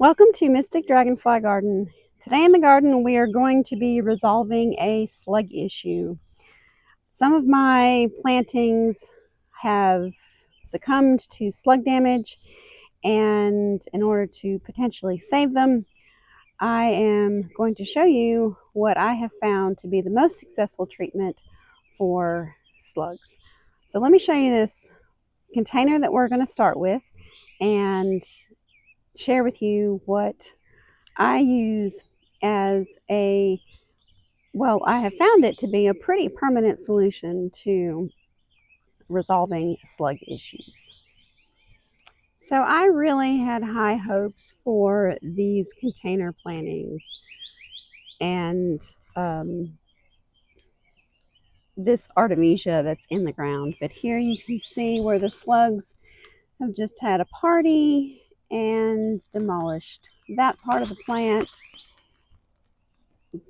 Welcome to Mystic Dragonfly Garden. Today in the garden we are going to be resolving a slug issue. Some of my plantings have succumbed to slug damage, and in order to potentially save them, I am going to show you what I have found to be the most successful treatment for slugs. So let me show you this container that we're going to start with and share with you what I use as I have found it to be a pretty permanent solution to resolving slug issues. So I really had high hopes for these container plantings, and this artemisia that's in the ground. But here you can see where the slugs have just had a party and demolished that part of the plant.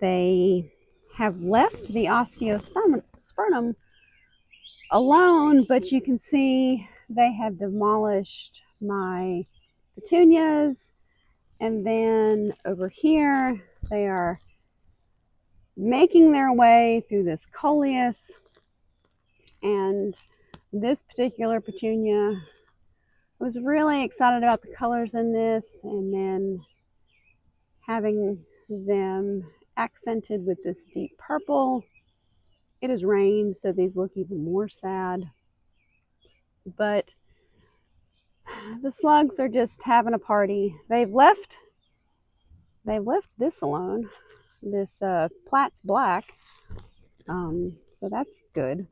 They have left the osteospermum alone, but you can see they have demolished my petunias. And then over here, they are making their way through this coleus. And this particular petunia, I was really excited about the colors in this, and then having them accented with this deep purple. It has rained, so these look even more sad. But the slugs are just having a party. They've left this alone. This Platts black, so that's good.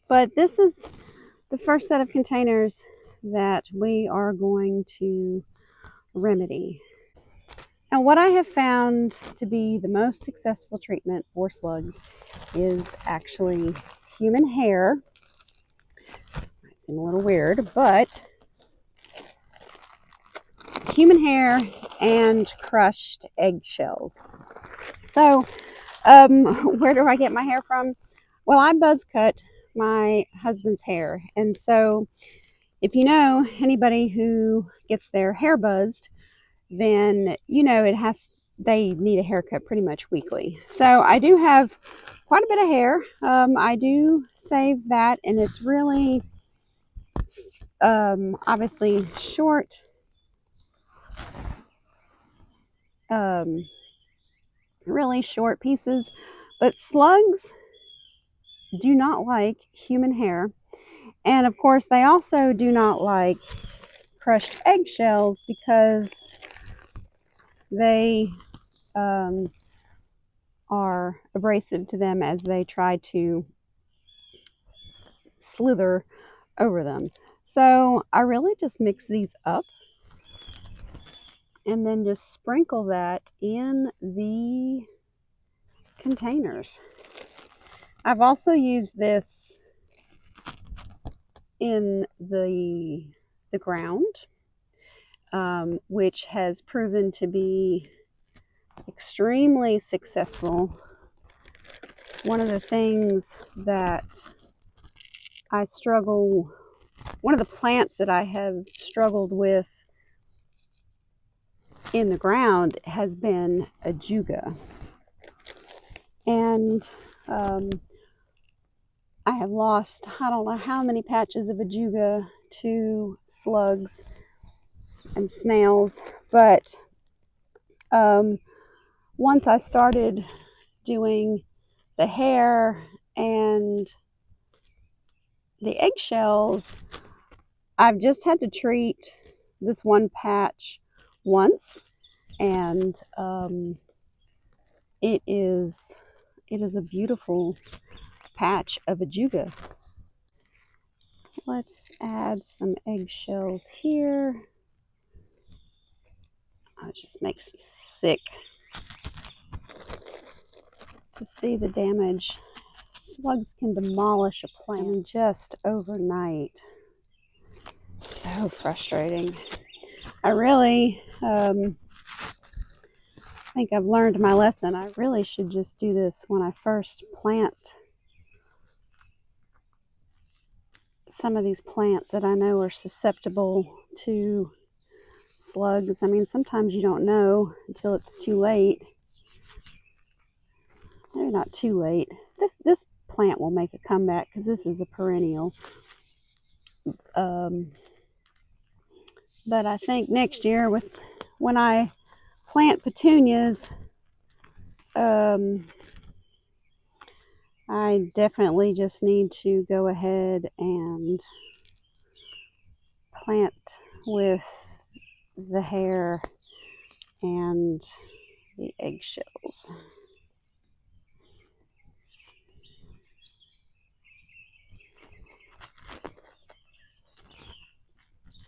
But this is the first set of containers that we are going to remedy. And what I have found to be the most successful treatment for slugs is actually human hair. Might seem a little weird, but human hair and crushed eggshells. So, where do I get my hair from? Well, I buzz cut my husband's hair, and so if you know anybody who gets their hair buzzed, then you know they need a haircut pretty much weekly. So I do have quite a bit of hair. I do save that, and it's really obviously short, really short pieces. But slugs do not like human hair, and of course they also do not like crushed eggshells because they are abrasive to them as they try to slither over them. So I really just mix these up and then just sprinkle that in the containers. I've also used this in the ground, which has proven to be extremely successful. One of the things that one of the plants that I have struggled with in the ground has been ajuga. And I have lost, I don't know how many patches of ajuga to slugs and snails, but once I started doing the hair and the eggshells, I've just had to treat this one patch once, and it is a beautiful patch of ajuga. Let's add some eggshells here. It just makes me sick to see the damage. Slugs can demolish a plant just overnight. So frustrating. I really think I've learned my lesson. I really should just do this when I first plant some of these plants that I know are susceptible to slugs. I mean, sometimes you don't know until it's too late. Maybe not too late. This plant will make a comeback because this is a perennial. But I think next year, when I plant petunias, I definitely just need to go ahead and plant with the hair and the eggshells.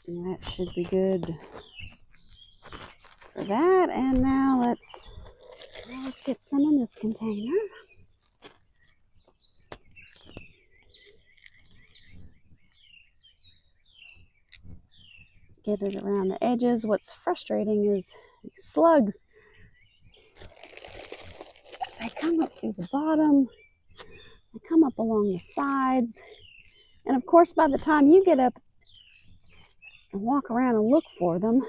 And that should be good for that. And now let's get some in this container. Get it around the edges. What's frustrating is these slugs. They come up through the bottom. They come up along the sides. And of course, by the time you get up and walk around and look for them,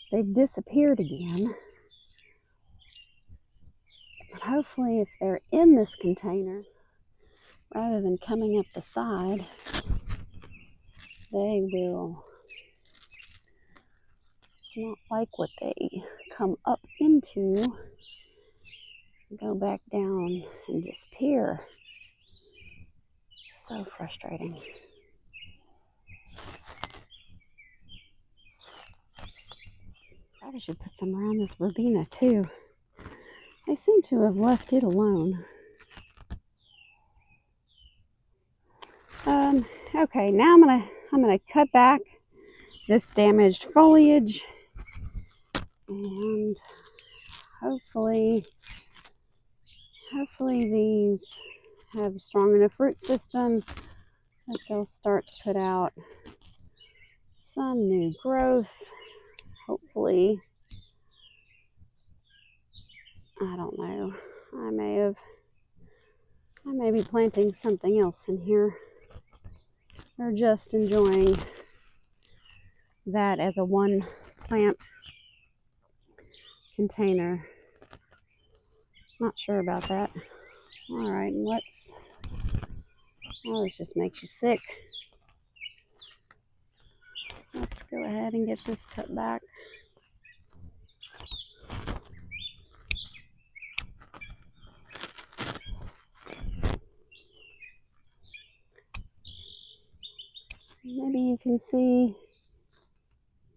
they've disappeared again. But hopefully, if they're in this container, rather than coming up the side, they will not like what they come up into, go back down and disappear. So frustrating. Probably should put some around this verbena too. They seem to have left it alone. Okay, now I'm gonna cut back this damaged foliage, and hopefully these have a strong enough root system that they'll start to put out some new growth. Hopefully, I don't know. I may be planting something else in here, or just enjoying that as a one plant container. Not sure about that. All right, and this just makes you sick. Let's go ahead and get this cut back. Maybe you can see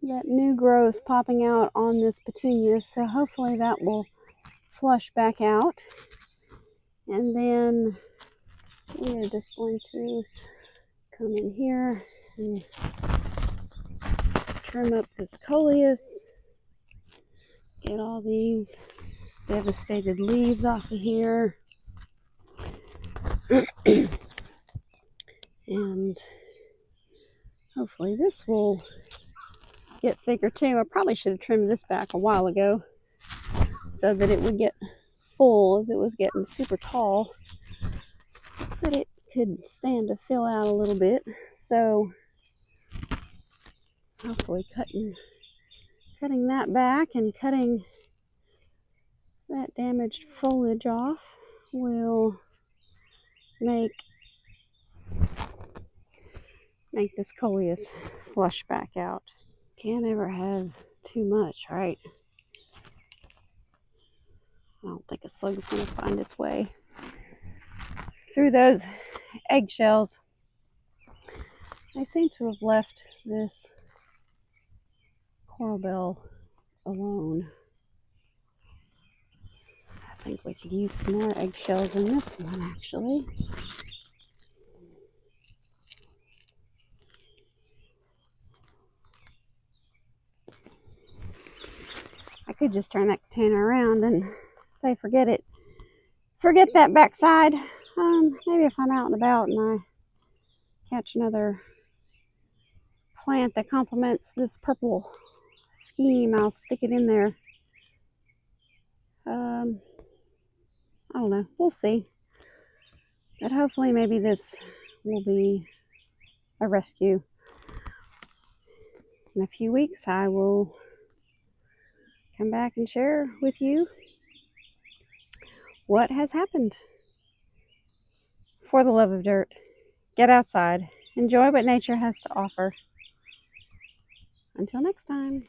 that new growth popping out on this petunia, so hopefully that will flush back out. And then we are just going to come in here and trim up this coleus, get all these devastated leaves off of here, and hopefully this will get thicker too. I probably should have trimmed this back a while ago so that it would get full, as it was getting super tall, but it could stand to fill out a little bit. So hopefully cutting that back and cutting that damaged foliage off will make this coleus flush back out. Can't ever have too much, right? I don't think a slug's going to find its way through those eggshells. I seem to have left this coral bell alone. I think we could use some more eggshells in this one, actually. I could just turn that container around and say forget it. Forget that backside. Maybe if I'm out and about and I catch another plant that complements this purple scheme, I'll stick it in there. I don't know. We'll see. But hopefully maybe this will be a rescue In a few weeks, I will come back and share with you what has happened. For the love of dirt, get outside, enjoy what nature has to offer. Until next time.